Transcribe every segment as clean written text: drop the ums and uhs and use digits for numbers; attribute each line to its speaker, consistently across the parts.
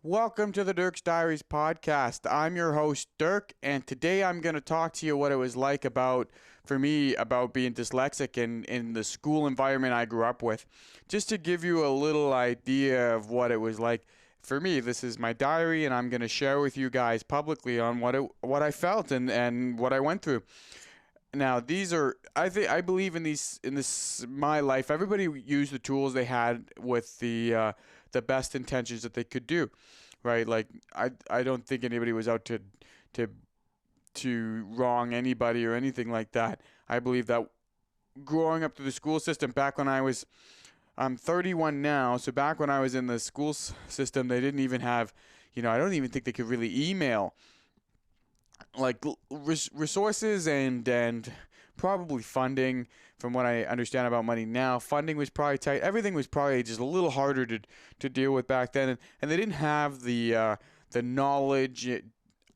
Speaker 1: Welcome to the Dirk's Diaries podcast. I'm your host, Dirk, and today I'm going to talk to you what it was like for me, about being dyslexic in the school environment I grew up with. Just to give you a little idea of what it was like for me. This is my diary, and I'm going to share with you guys publicly on what I felt and what I went through. Now, I believe in this my life. Everybody used the tools they had with the best intentions that they could do, right? Like I don't think anybody was out to to wrong anybody or anything like that. I believe that growing up through the school system back when I'm 31 now, so back when I was in the school system, they didn't even have, I don't even think they could really email, like resources and probably funding. From what I understand about money now, funding was probably tight. Everything was probably just a little harder to deal with back then, and they didn't have the knowledge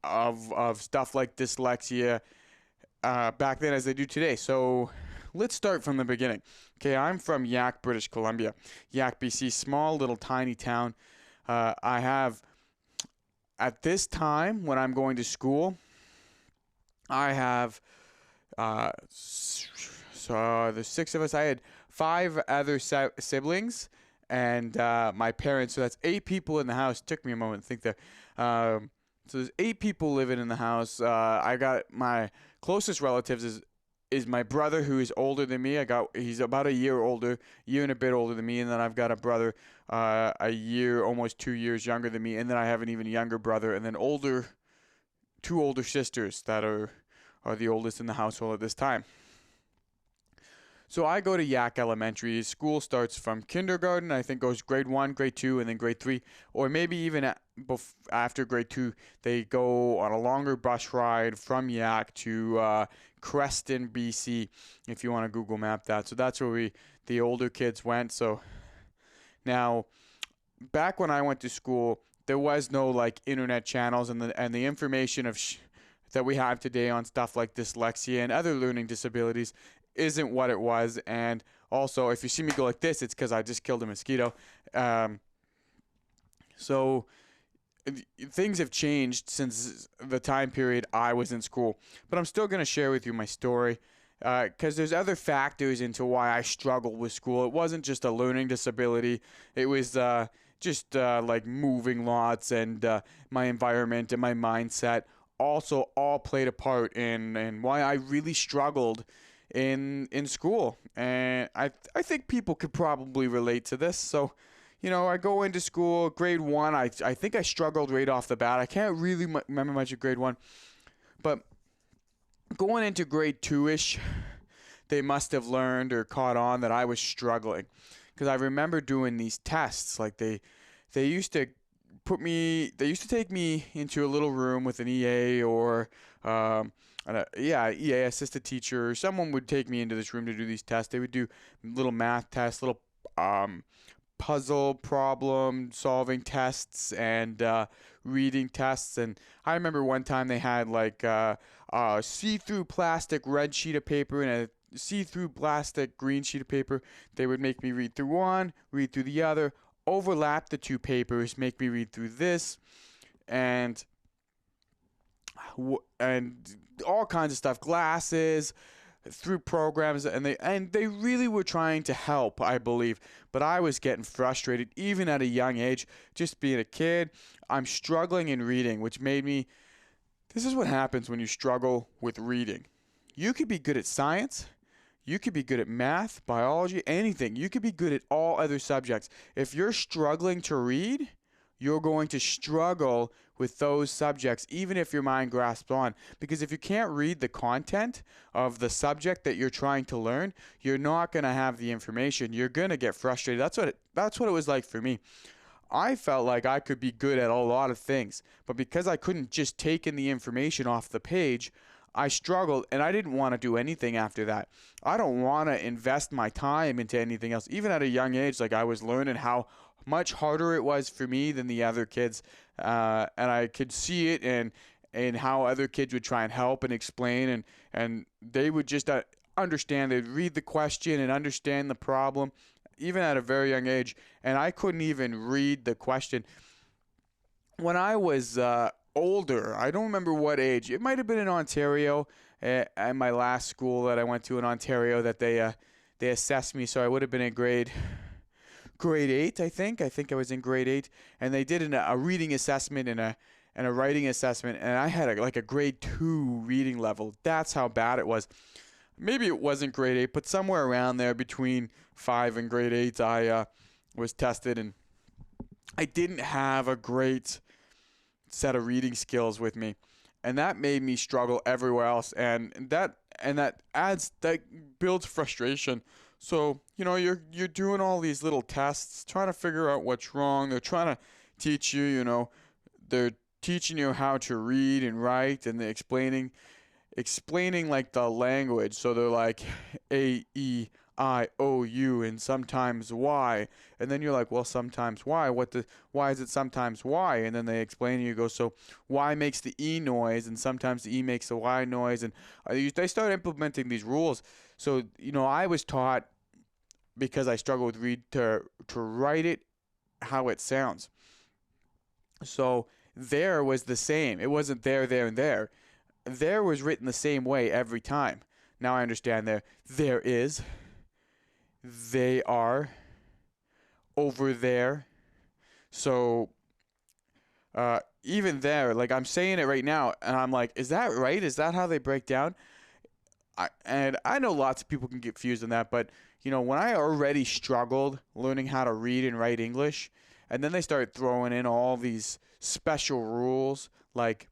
Speaker 1: of stuff like dyslexia back then as they do today. So let's start from the beginning. Okay, I'm from Yak, British Columbia. Yak, BC, small little tiny town. I have, at this time when I'm going to school, I have so there's six of us. I had five other siblings and my parents. So that's eight people in the house. It took me a moment to think there. So there's eight people living in the house. I got my closest relatives is my brother, who is older than me. He's about a year and a bit older than me, and then I've got a brother a year, almost 2 years younger than me, and then I have an even younger brother, and then two older sisters that are the oldest in the household at this time. So I go to Yak Elementary. School starts from kindergarten, I think goes grade 1, grade 2, and then grade 3. Or maybe even after grade 2, they go on a longer bus ride from Yak to Creston, BC, if you want to Google map that. So that's where the older kids went. So now, back when I went to school, there was no like internet channels, and the information that we have today on stuff like dyslexia and other learning disabilities isn't what it was. And also, if you see me go like this, it's because I just killed a mosquito. So things have changed since the time period I was in school, but I'm still going to share with you my story because there's other factors into why I struggled with school. It wasn't just a learning disability. It was just like moving lots and my environment and my mindset also all played a part in why I really struggled in school. And I think people could probably relate to this. So, I go into school, grade 1, I think I struggled right off the bat. I can't really remember much of grade 1. But going into grade 2-ish, they must have learned or caught on that I was struggling. Because I remember doing these tests. Like they used to take me into a little room with an EA or EA, assistant teacher. Someone would take me into this room to do these tests. They would do little math tests, little puzzle problem solving tests, and reading tests. And I remember one time they had like a see-through plastic red sheet of paper and a see-through plastic green sheet of paper. They would make me read through one, read through the other, overlap the two papers, make me read through this, and all kinds of stuff, glasses, through programs, and they really were trying to help, I believe. But I was getting frustrated even at a young age, just being a kid. I'm struggling in reading, which made me. This is what happens when you struggle with reading. You could be good at science. You could be good at math, biology, anything. You could be good at all other subjects. If you're struggling to read, you're going to struggle with those subjects, even if your mind grasps on. Because if you can't read the content of the subject that you're trying to learn, you're not going to have the information. You're going to get frustrated. That's what it was like for me. I felt like I could be good at a lot of things, but because I couldn't just take in the information off the page, I struggled, and I didn't want to do anything after that. I don't want to invest my time into anything else. Even at a young age, like I was learning how much harder it was for me than the other kids, and I could see it and how other kids would try and help and explain, and they would just understand. They'd read the question and understand the problem, even at a very young age, and I couldn't even read the question. when I was older, I don't remember what age. It might have been in Ontario, at my last school that I went to in Ontario, that they assessed me. So I would have been in grade 8, I think. I think I was in grade 8, and they did a reading assessment and a writing assessment, and I had like a grade 2 reading level. That's how bad it was. Maybe it wasn't grade 8, but somewhere around there between 5 and grade 8, I was tested, and I didn't have a great set of reading skills with me, and that made me struggle everywhere else, that builds frustration. So you're doing all these little tests, trying to figure out what's wrong. They're trying to teach you, they're teaching you how to read and write, and they're explaining like the language. So they're like A, E, I, O, U, and sometimes Y. And then you're like, well, sometimes Y. Why is it sometimes Y? And then they explain to you, go, so Y makes the E noise, and sometimes the E makes the Y noise. And they start implementing these rules. So, I was taught, because I struggle with read, to write it how it sounds. So there was the same. It wasn't there, and there. There was written the same way every time. Now I understand there is, they are, over there. So even there, like I'm saying it right now, and I'm like, is that right? Is that how they break down? And I know lots of people can get confused on that, but when I already struggled learning how to read and write English, and then they start throwing in all these special rules like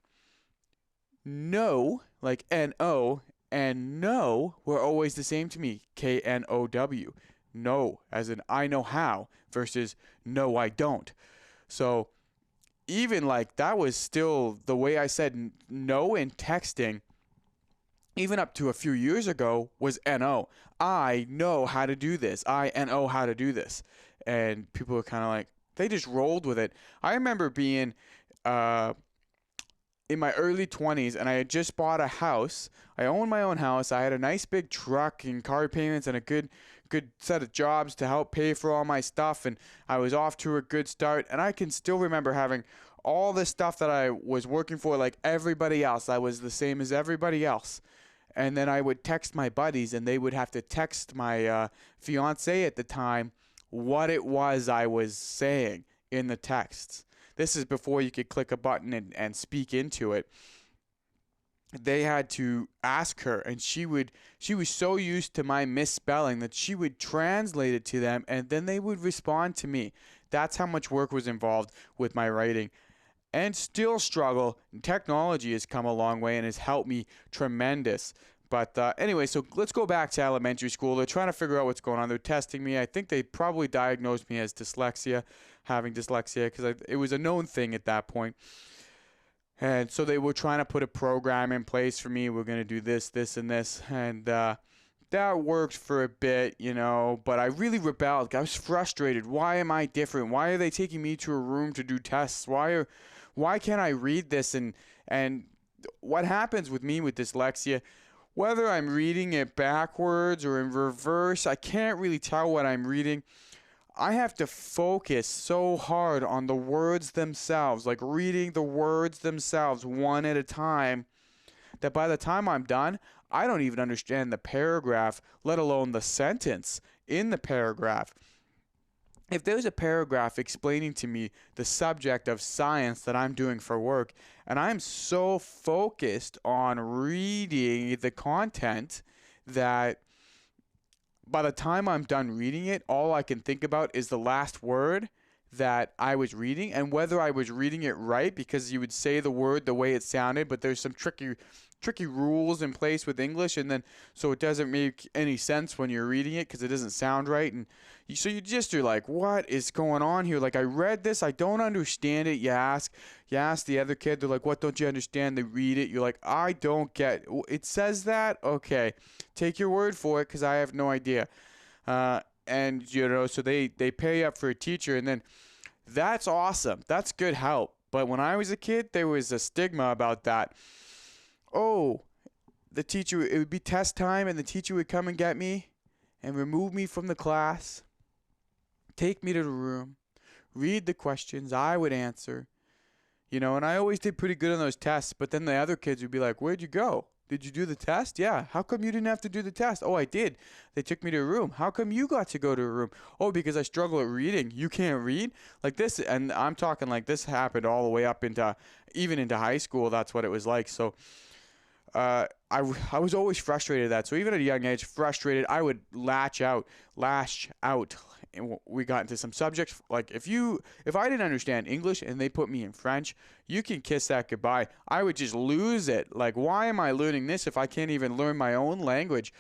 Speaker 1: no, like N-O, and no were always the same to me, K-N-O-W. No, as in I know how, versus no, I don't. So even like that was still the way I said no in texting, even up to a few years ago, was N-O. I know how to do this. I N-O how to do this. And people were kind of like, they just rolled with it. I remember being in my early 20s, and I had just bought a house. I owned my own house. I had a nice big truck and car payments and a good set of jobs to help pay for all my stuff, and I was off to a good start. And I can still remember having all the stuff that I was working for like everybody else. I was the same as everybody else. And then I would text my buddies, and they would have to text my fiance at the time what it was I was saying in the texts. This is before you could click a button and speak into it. They had to ask her, and she was so used to my misspelling that she would translate it to them, and then they would respond to me. That's how much work was involved with my writing. And still struggle. Technology has come a long way and has helped me tremendous. But anyway, so let's go back to elementary school. They're trying to figure out what's going on. They're testing me. I think they probably diagnosed me as having dyslexia, because it was a known thing at that point. And so they were trying to put a program in place for me. We're going to do this, this, and this. And that worked for a bit, but I really rebelled. I was frustrated. Why am I different? Why are they taking me to a room to do tests? Why can't I read this? And what happens with me with dyslexia, whether I'm reading it backwards or in reverse, I can't really tell what I'm reading. I have to focus so hard on the words themselves, like reading the words themselves one at a time, that by the time I'm done, I don't even understand the paragraph, let alone the sentence in the paragraph. If there's a paragraph explaining to me the subject of science that I'm doing for work, and I'm so focused on reading the content that by the time I'm done reading it, all I can think about is the last word that I was reading, and whether I was reading it right, because you would say the word the way it sounded, but there's some tricky rules in place with English, and then so it doesn't make any sense when you're reading it because it doesn't sound right. And you're like, what is going on here? Like, I read this, I don't understand it. You ask the other kid, they're like, what don't you understand? They read it, you're like, I don't get it says that. Okay, take your word for it, because I have no idea. And so they pay up for a teacher, and then that's awesome, that's good help. But when I was a kid, there was a stigma about that. Oh, the teacher, it would be test time, and the teacher would come and get me and remove me from the class, take me to the room, read the questions, I would answer, And I always did pretty good on those tests, but then the other kids would be like, "Where'd you go? Did you do the test?" "Yeah." "How come you didn't have to do the test?" "Oh, I did. They took me to a room." "How come you got to go to a room?" "Oh, because I struggle at reading." "You can't read?" Like this, and I'm talking like this happened all the way up into, even into high school. That's what it was like. So I was always frustrated at that. So even at a young age, frustrated, I would lash out. And we got into some subjects like if I didn't understand English and they put me in French, you can kiss that goodbye. I would just lose it. Like, why am I learning this if I can't even learn my own language?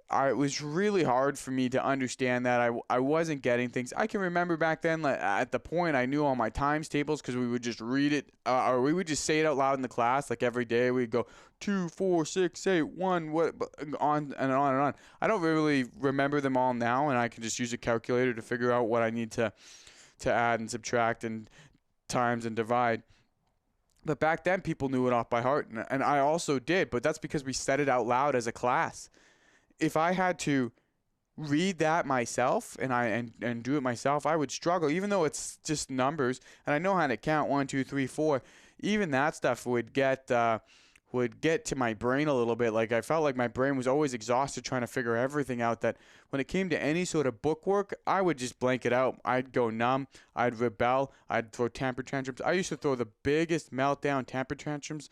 Speaker 1: It was really hard for me to understand that I wasn't getting things. I can remember back then, like, at the point I knew all my times tables because we would just read it, or we would just say it out loud in the class. Like every day we'd go 2, 4, 6, 8, 1, what, on and on and on. I don't really remember them all now, and I can just use a calculator to figure out what I need to add and subtract and times and divide. But back then people knew it off by heart, and I also did, but that's because we said it out loud as a class. If I had to read that myself and do it myself, I would struggle, even though it's just numbers and I know how to count 1, 2, 3, 4. Even that stuff would get to my brain a little bit. Like, I felt like my brain was always exhausted trying to figure everything out, that when it came to any sort of book work, I would just blank it out. I'd go numb, I'd rebel, I'd throw temper tantrums. I used to throw the biggest meltdown temper tantrums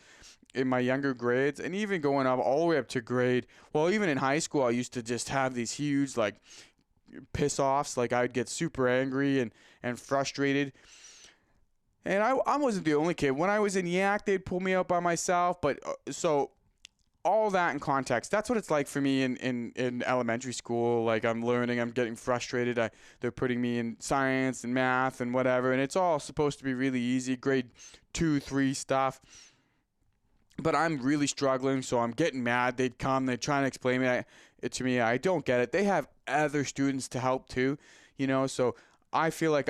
Speaker 1: in my younger grades, and even going up all the way up to even in high school, I used to just have these huge, like, piss offs. Like, I'd get super angry and frustrated. And I wasn't the only kid. When I was in Yak, they'd pull me out by myself. But so all that in context, that's what it's like for me in elementary school. Like, I'm learning, I'm getting frustrated. They're putting me in science and math and whatever, and it's all supposed to be really easy, grade 2, 3 stuff. But I'm really struggling, so I'm getting mad. They'd come, they'd try and explain it to me. I don't get it. They have other students to help too, so I feel like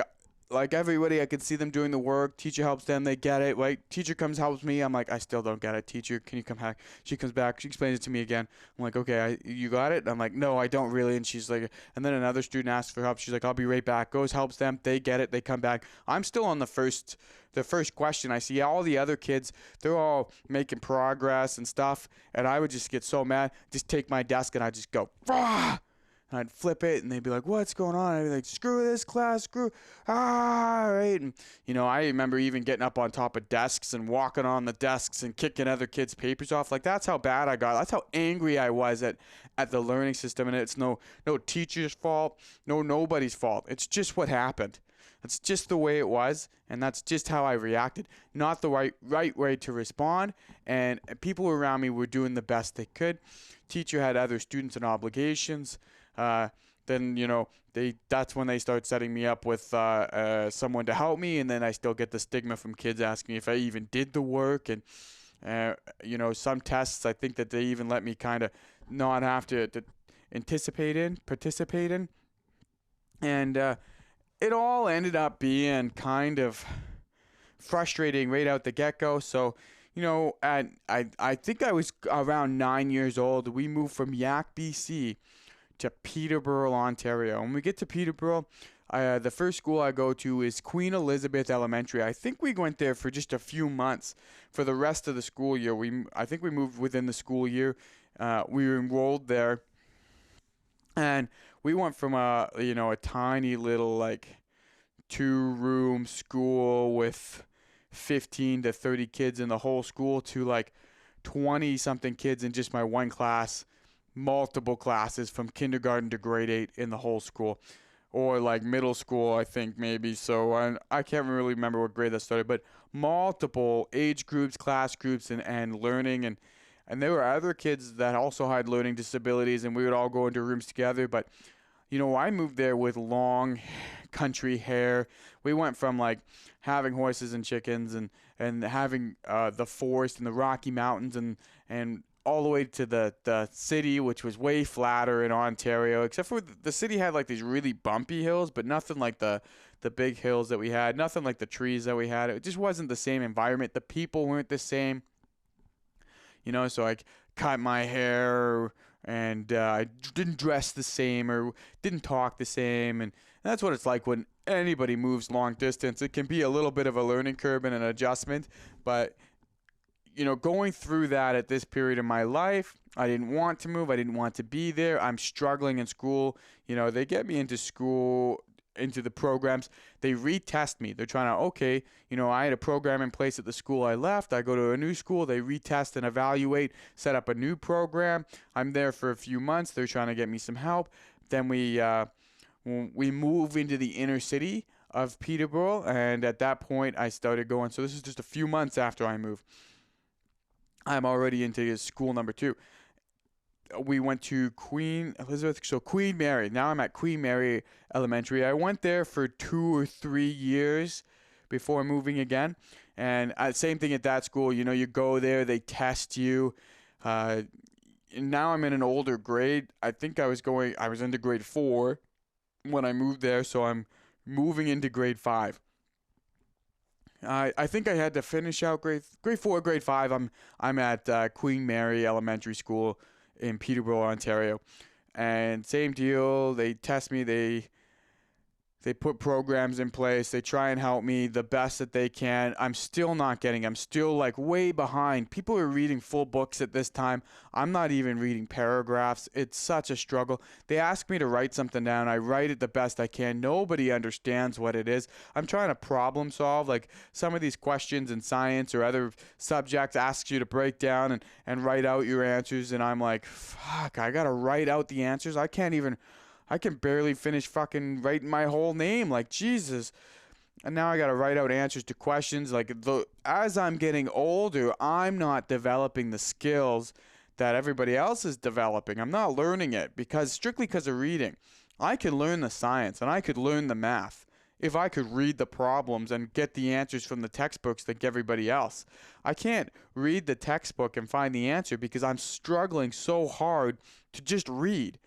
Speaker 1: everybody, I could see them doing the work. Teacher helps them, they get it. Like, teacher comes, helps me. I'm like, I still don't get it. Teacher, can you come back? She comes back, she explains it to me again. I'm like, okay, you got it? I'm like, no, I don't really. And she's like, and then another student asks for help. She's like, I'll be right back. Goes, helps them, they get it, they come back. I'm still on the first question. I see all the other kids, they're all making progress and stuff, and I would just get so mad, just take my desk and I'd just go, "Rah!" And I'd flip it, and they'd be like, "What's going on?" I'd be like, "Screw this class, right?" And I remember even getting up on top of desks and walking on the desks and kicking other kids' papers off. Like, that's how bad I got. That's how angry I was at the learning system. And it's no teacher's fault, nobody's fault. It's just what happened. That's just the way it was, and that's just how I reacted. Not the right way to respond, and people around me were doing the best they could. Teacher had other students and obligations. Then that's when they start setting me up with someone to help me, and then I still get the stigma from kids asking me if I even did the work. And some tests, I think that they even let me kind of not have to participate in, and it all ended up being kind of frustrating right out the get-go. So, I think I was around 9 years old. We moved from Yak, BC to Peterborough, Ontario. When we get to Peterborough, the first school I go to is Queen Elizabeth Elementary. I think we went there for just a few months. For the rest of the school year, I think we moved within the school year. We were enrolled there, and we went from a tiny little, like, 2-room school with 15 to 30 kids in the whole school to like 20 something kids in just my one class, multiple classes from kindergarten to grade 8 in the whole school, or like middle school, I think, maybe. So I can't really remember what grade that started, but multiple age groups, class groups, and learning. And there were other kids that also had learning disabilities, and we would all go into rooms together. But I moved there with long country hair. We went from like having horses and chickens and having the forest and the Rocky Mountains and all the way to the city, which was way flatter in Ontario, except for the city had like these really bumpy hills, but nothing like the big hills that we had, nothing like the trees that we had. It just wasn't the same environment. The people weren't the same. So I cut my hair and I didn't dress the same or didn't talk the same. And that's what it's like when anybody moves long distance. It can be a little bit of a learning curve and an adjustment, but going through that at this period in my life, I didn't want to move. I didn't want to be there. I'm struggling in school. They get me into school, into the programs. They retest me. They're trying to, okay, I had a program in place at the school I left. I go to a new school. They retest and evaluate, set up a new program. I'm there for a few months. They're trying to get me some help. Then we move into the inner city of Peterborough, and at that point, I started going. So this is just a few months after I moved. I'm already into school number 2. We went to Queen Mary. Now I'm at Queen Mary Elementary. I went there for 2 or 3 years before moving again. And same thing at that school. You go there, they test you. And now I'm in an older grade. I think I was into grade 4 when I moved there, so I'm moving into grade 5. I think I had to finish out grade 4, grade 5. I'm at Queen Mary Elementary School in Peterborough, Ontario, and same deal. They test me. They put programs in place. They try and help me the best that they can. I'm still not getting. I'm still like way behind. People are reading full books at this time. I'm not even reading paragraphs. It's such a struggle. They ask me to write something down. I write it the best I can. Nobody understands what it is. I'm trying to problem solve. Like some of these questions in science or other subjects asks you to break down and write out your answers. And I'm like, fuck, I got to write out the answers. I can barely finish fucking writing my whole name. Like, Jesus. And now I got to write out answers to questions. Like, as I'm getting older, I'm not developing the skills that everybody else is developing. I'm not learning it strictly because of reading. I could learn the science and I could learn the math if I could read the problems and get the answers from the textbooks like everybody else. I can't read the textbook and find the answer because I'm struggling so hard to just read.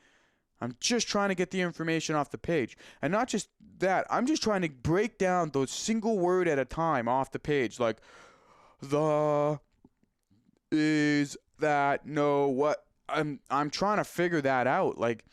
Speaker 1: I'm just trying to get the information off the page. And not just that, I'm just trying to break down those single word at a time off the page. Like, the, is, that, no, what. I'm trying to figure that out. Like,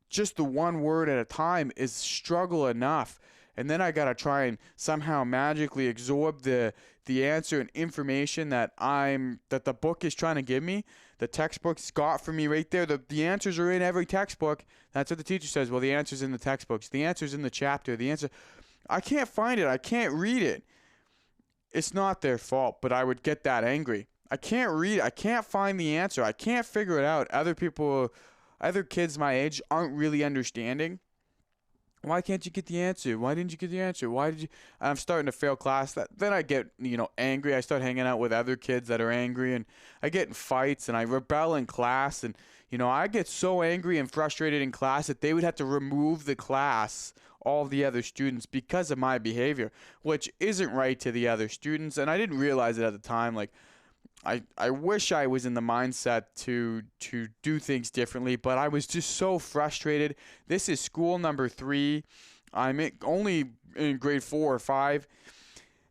Speaker 1: just the one word at a time is struggle enough. And then I got to try and somehow magically absorb the answer and information that the book is trying to give me. The textbook's got for me right there. The answers are in every textbook. That's what the teacher says. Well, the answer's in the textbooks. The answer's in the chapter. I can't find it. I can't read it. It's not their fault, but I would get that angry. I can't read. I can't find the answer. I can't figure it out. Other kids my age aren't really understanding. Why can't you get the answer? Why didn't you get the answer? Why did you? I'm starting to fail class. Then I get, angry. I start hanging out with other kids that are angry, and I get in fights, and I rebel in class. And, I get so angry and frustrated in class that they would have to remove the class, all the other students, because of my behavior, which isn't right to the other students. And I didn't realize it at the time. Like, I wish I was in the mindset to do things differently, but I was just so frustrated. This is school number 3. I'm only in grade 4 or 5.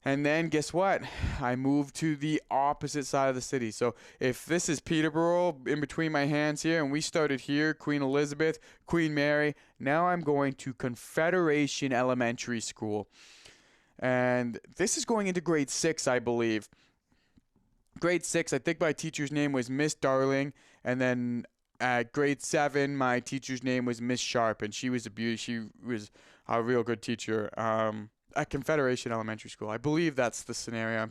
Speaker 1: And then guess what? I moved to the opposite side of the city. So if this is Peterborough in between my hands here, and we started here, Queen Elizabeth, Queen Mary, now I'm going to Confederation Elementary School. And this is going into grade 6, I believe. Grade 6, I think my teacher's name was Miss Darling, and then at grade 7, my teacher's name was Miss Sharp, and she was a beauty. She was a real good teacher at Confederation Elementary School. I believe that's the scenario.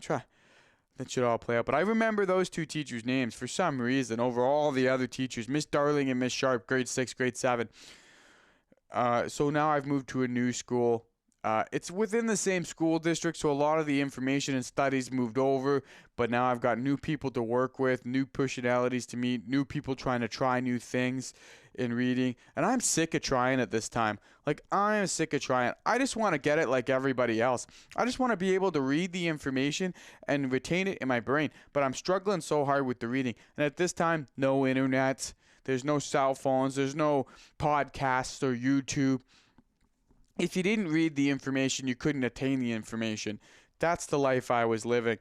Speaker 1: That should all play out. But I remember those 2 teachers' names for some reason over all the other teachers, Miss Darling and Miss Sharp, grade 6, grade 7. So now I've moved to a new school. It's within the same school district, so a lot of the information and studies moved over, but now I've got new people to work with, new personalities to meet, new people trying to try new things in reading, and I'm sick of trying at this time. Like, I am sick of trying. I just want to get it like everybody else. I just want to be able to read the information and retain it in my brain, but I'm struggling so hard with the reading, and at this time, no internet, there's no cell phones, there's no podcasts or YouTube. If you didn't read the information, you couldn't attain the information. That's the life I was living.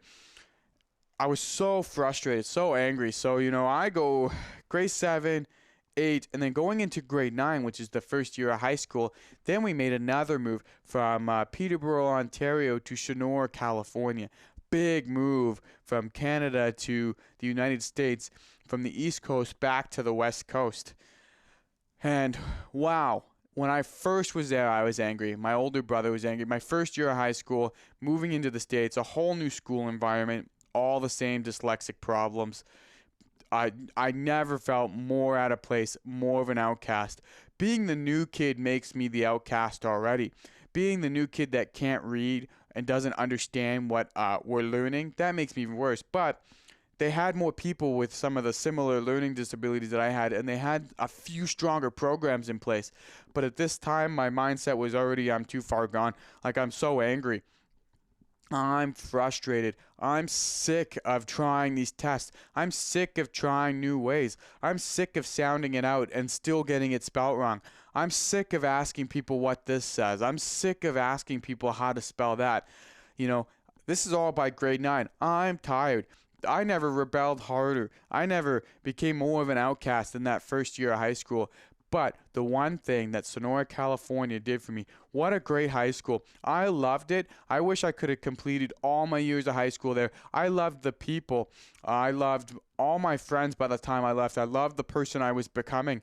Speaker 1: I was so frustrated, so angry. So, I go grade 7, 8, and then going into grade 9, which is the first year of high school, then we made another move from Peterborough, Ontario to Sonora, California. Big move from Canada to the United States, from the East Coast back to the West Coast. And wow, when I first was there, I was angry. My older brother was angry. My first year of high school, moving into the States, a whole new school environment, all the same dyslexic problems. I never felt more out of place, more of an outcast. Being the new kid makes me the outcast already. Being the new kid that can't read and doesn't understand what we're learning, that makes me even worse. But they had more people with some of the similar learning disabilities that I had, and they had a few stronger programs in place. But at this time, my mindset was already, I'm too far gone. Like, I'm so angry. I'm frustrated. I'm sick of trying these tests. I'm sick of trying new ways. I'm sick of sounding it out and still getting it spelled wrong. I'm sick of asking people what this says. I'm sick of asking people how to spell that. This is all by grade 9. I'm tired. I never rebelled harder. I never became more of an outcast in that first year of high school. But the one thing that Sonora, California did for me, what a great high school. I loved it. I wish I could have completed all my years of high school there. I loved the people. I loved all my friends by the time I left. I loved the person I was becoming.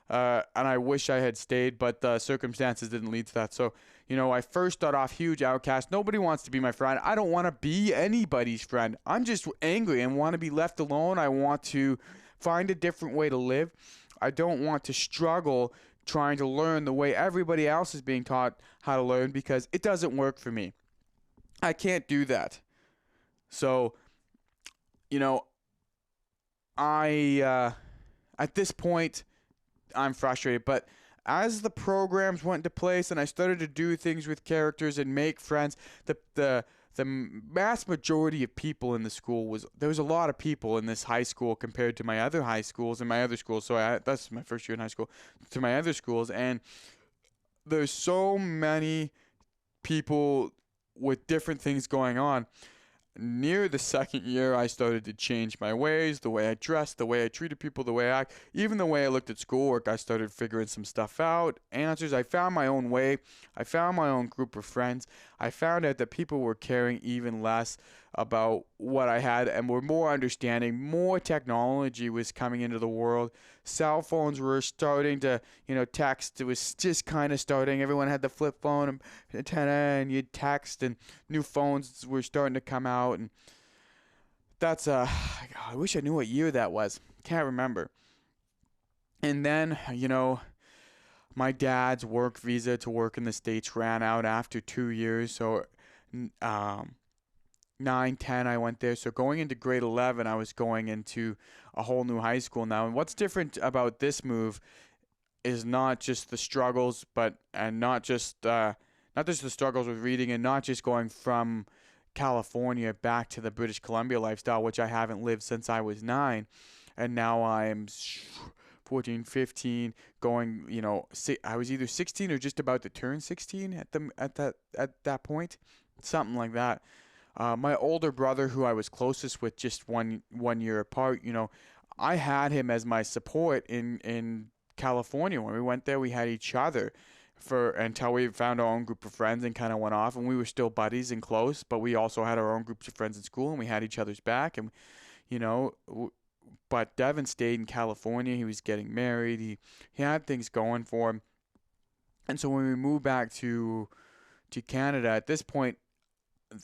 Speaker 1: And I wish I had stayed, but the circumstances didn't lead to that. So, I first started off huge outcast. Nobody wants to be my friend. I don't want to be anybody's friend. I'm just angry and want to be left alone. I want to find a different way to live. I don't want to struggle trying to learn the way everybody else is being taught how to learn, because it doesn't work for me. I can't do that. So, at this point, I'm frustrated. But as the programs went into place and I started to do things with characters and make friends, the vast majority of people in the school there was a lot of people in this high school compared to my other high schools and my other schools. So that's my first year in high school, to my other schools. And there's so many people with different things going on. Near the second year, I started to change my ways, the way I dressed, the way I treated people, the way I act, even the way I looked at schoolwork. I started figuring some stuff out, answers. I found my own way. I found my own group of friends. I found out that people were caring even less about what I had and were more understanding. More technology was coming into the world. Cell phones were starting to, text. It was just kind of starting. Everyone had the flip phone and antenna, and you'd text, and new phones were starting to come out. And that's, I wish I knew what year that was. Can't remember. And then, my dad's work visa to work in the States ran out after 2 years. So, 9, 10, I went there. So going into grade 11, I was going into a whole new high school now. And what's different about this move is not just the struggles, not just the struggles with reading, and not just going from California back to the British Columbia lifestyle, which I haven't lived since I was 9. And now I'm 14, 15, going, I was either 16 or just about to turn 16 at that point, something like that. My older brother, who I was closest with just one year apart, I had him as my support in California. When we went there, we had each other until we found our own group of friends and kind of went off, and we were still buddies and close, but we also had our own groups of friends in school, and we had each other's back. And but Devin stayed in California. He was getting married. He had things going for him. And so when we moved back to Canada, at this point,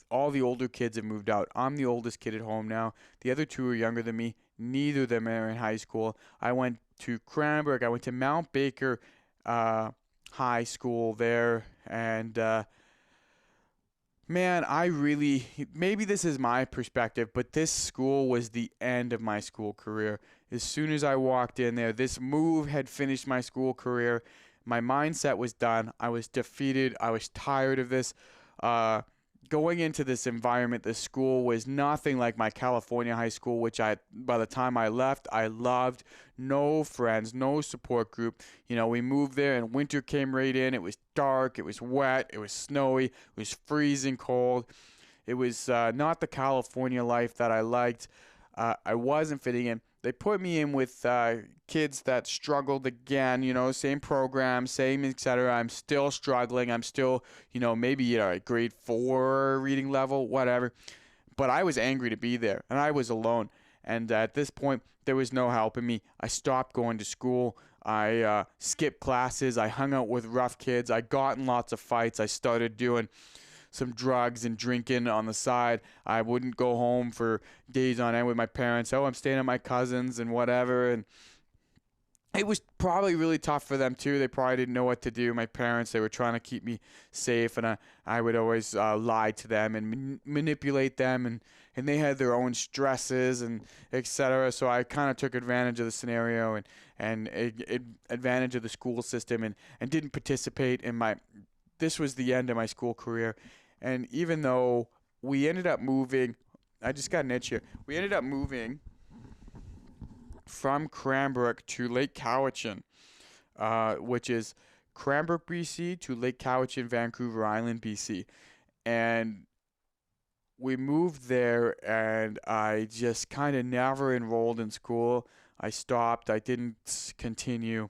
Speaker 1: all the older kids have moved out. I'm the oldest kid at home now. The other two are younger than me. Neither of them are in high school. I went to Cranbrook. I went to Mount Baker High School there. And, man, maybe this is my perspective, but this school was the end of my school career. As soon as I walked in there, this move had finished my school career. My mindset was done. I was defeated. I was tired of this. Going into this environment, this school was nothing like my California high school, which by the time I left, I loved. No friends, no support group. We moved there and winter came right in. It was dark, it was wet, it was snowy, it was freezing cold. It was not the California life that I liked. I wasn't fitting in. they put me in with kids that struggled again, same program, same etc. I'm still struggling. I'm still, maybe at grade 4 reading level, whatever. But I was angry to be there, and I was alone. And at this point, there was no helping me. I stopped going to school. I skipped classes. I hung out with rough kids. I got in lots of fights. I started doing some drugs and drinking on the side. I wouldn't go home for days on end with my parents. Oh, I'm staying at my cousin's and whatever. And it was probably really tough for them too. They probably didn't know what to do. My parents, they were trying to keep me safe, and I would always lie to them and manipulate them, and they had their own stresses and etc. So I kind of took advantage of the scenario and advantage of the school system and didn't participate in my. This was the end of my school career, and even though we ended up moving, I just got an itch here. We ended up moving from Cranbrook to Lake Cowichan, which is Cranbrook, BC to Lake Cowichan, Vancouver Island, BC. And we moved there, and I just kind of never enrolled in school. I stopped. I didn't continue.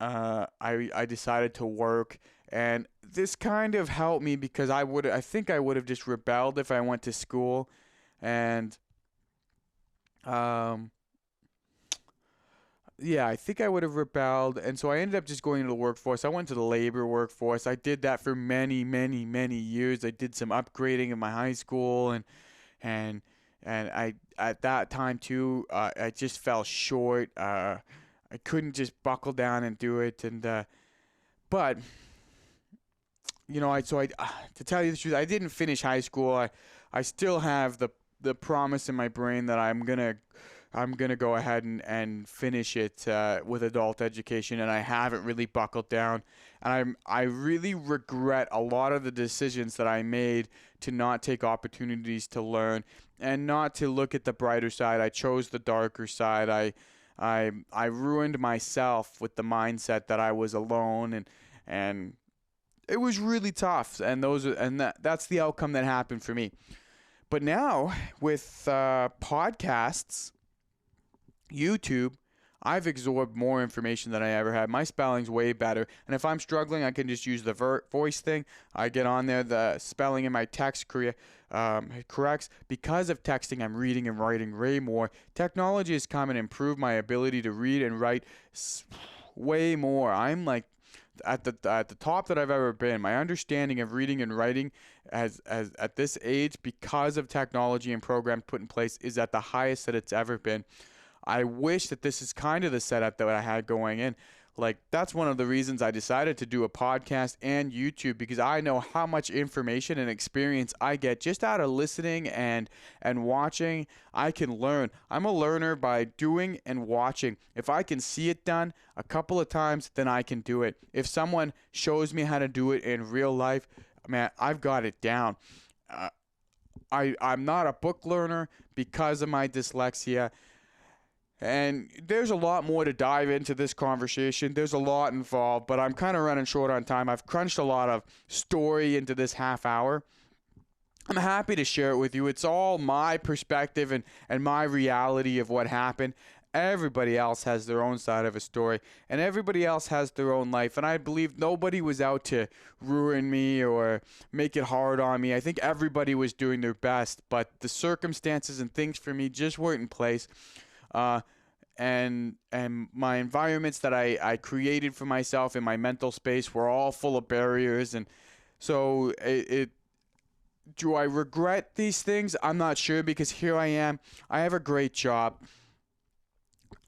Speaker 1: I decided to work, and this kind of helped me because I think I would have just rebelled if I went to school, and yeah, I think I would have rebelled, and so I ended up just going into the workforce. I went to the labor workforce. I did that for many, many, many years. I did some upgrading in my high school, and I at that time too, I just fell short. I couldn't just buckle down and do it, and but to tell you the truth, I didn't finish high school. I still have the promise in my brain that I'm gonna go ahead and finish it with adult education, and I haven't really buckled down, and I really regret a lot of the decisions that I made to not take opportunities to learn and not to look at the brighter side. I chose the darker side. I ruined myself with the mindset that I was alone, and it was really tough, and that's the outcome that happened for me. But now with podcasts, YouTube, I've absorbed more information than I ever had. My spelling's way better. And if I'm struggling, I can just use the voice thing. I get on there, the spelling in my text corrects. Because of texting, I'm reading and writing way more. Technology has come and improved my ability to read and write way more. I'm like at the top that I've ever been. My understanding of reading and writing as at this age, because of technology and programs put in place, is at the highest that it's ever been. I wish that this is kind of the setup that I had going in. Like, that's one of the reasons I decided to do a podcast and YouTube, because I know how much information and experience I get just out of listening and watching. I can learn. I'm a learner by doing and watching. If I can see it done a couple of times, then I can do it. If someone shows me how to do it in real life, man, I've got it down. I'm not a book learner because of my dyslexia. And there's a lot more to dive into this conversation. There's a lot involved, but I'm kind of running short on time. I've crunched a lot of story into this half hour. I'm happy to share it with you. It's all my perspective and my reality of what happened. Everybody else has their own side of a story, and everybody else has their own life. And I believe nobody was out to ruin me or make it hard on me. I think everybody was doing their best, but the circumstances and things for me just weren't in place. And my environments that I created for myself in my mental space were all full of barriers, and so do I regret these things? I'm not sure, because here I am. I have a great job.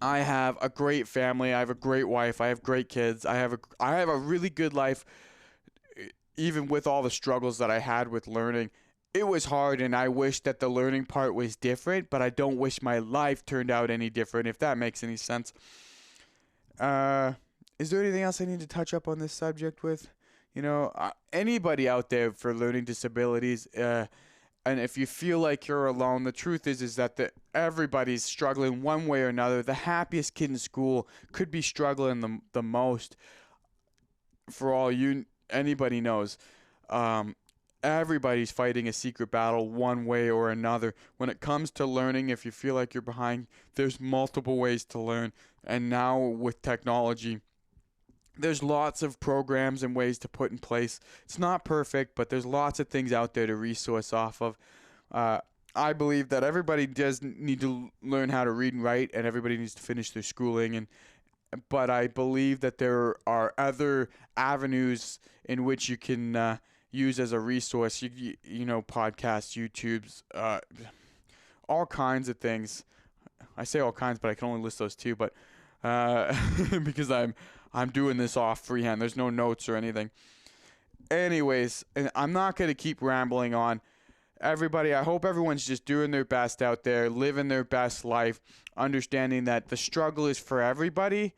Speaker 1: I have a great family. I have a great wife. I have great kids. I have a really good life, even with all the struggles that I had with learning. It was hard, and I wish that the learning part was different, but I don't wish my life turned out any different, if that makes any sense. Is there anything else I need to touch up on this subject with? Anybody out there for learning disabilities, and if you feel like you're alone, the truth is that everybody's struggling one way or another. The happiest kid in school could be struggling the most, for all anybody knows. everybody's fighting a secret battle one way or another. When it comes to learning, if you feel like you're behind, there's multiple ways to learn. And now with technology, there's lots of programs and ways to put in place. It's not perfect, but there's lots of things out there to resource off of. I believe that everybody does need to learn how to read and write, and everybody needs to finish their schooling. But I believe that there are other avenues in which you can use as a resource. You know, podcasts, YouTube's, all kinds of things. I say all kinds, but I can only list those two. But because I'm doing this off freehand. There's no notes or anything. Anyways, and I'm not going to keep rambling on. Everybody, I hope everyone's just doing their best out there, living their best life, understanding that the struggle is for everybody,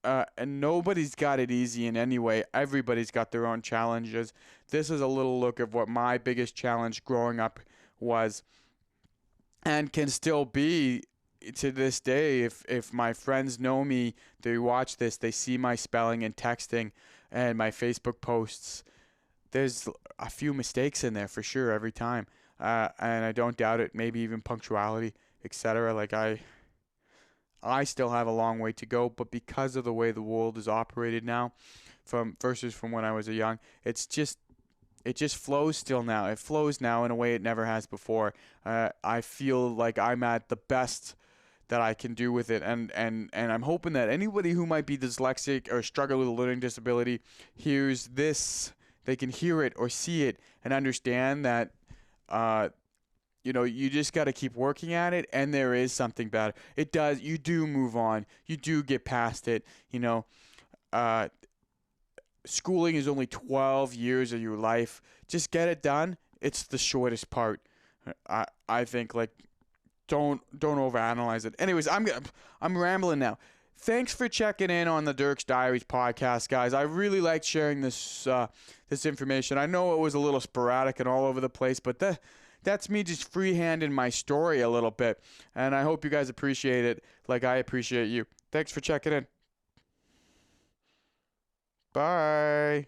Speaker 1: and nobody's got it easy in any way. Everybody's got their own challenges. This is a little look of what my biggest challenge growing up was, and can still be to this day. If my friends know me, they watch this, they see my spelling and texting and my Facebook posts, there's a few mistakes in there for sure every time, and I don't doubt it. Maybe even punctuality, etc. Like I still have a long way to go, but because of the way the world is operated now, from when I was a young, it just flows still now. It flows now in a way it never has before. I feel like I'm at the best that I can do with it, and I'm hoping that anybody who might be dyslexic or struggle with a learning disability hears this, they can hear it or see it and understand that you just got to keep working at it, and there is something better. You do move on, you do get past it. Schooling is only 12 years of your life. Just get it done. It's the shortest part. I think, like, don't overanalyze it. Anyways, I'm rambling now. Thanks for checking in on the Dirk's Diaries podcast, guys. I really liked sharing this information. I know it was a little sporadic and all over the place, but that's me just freehanding my story a little bit, and I hope you guys appreciate it like I appreciate you. Thanks for checking in. Bye.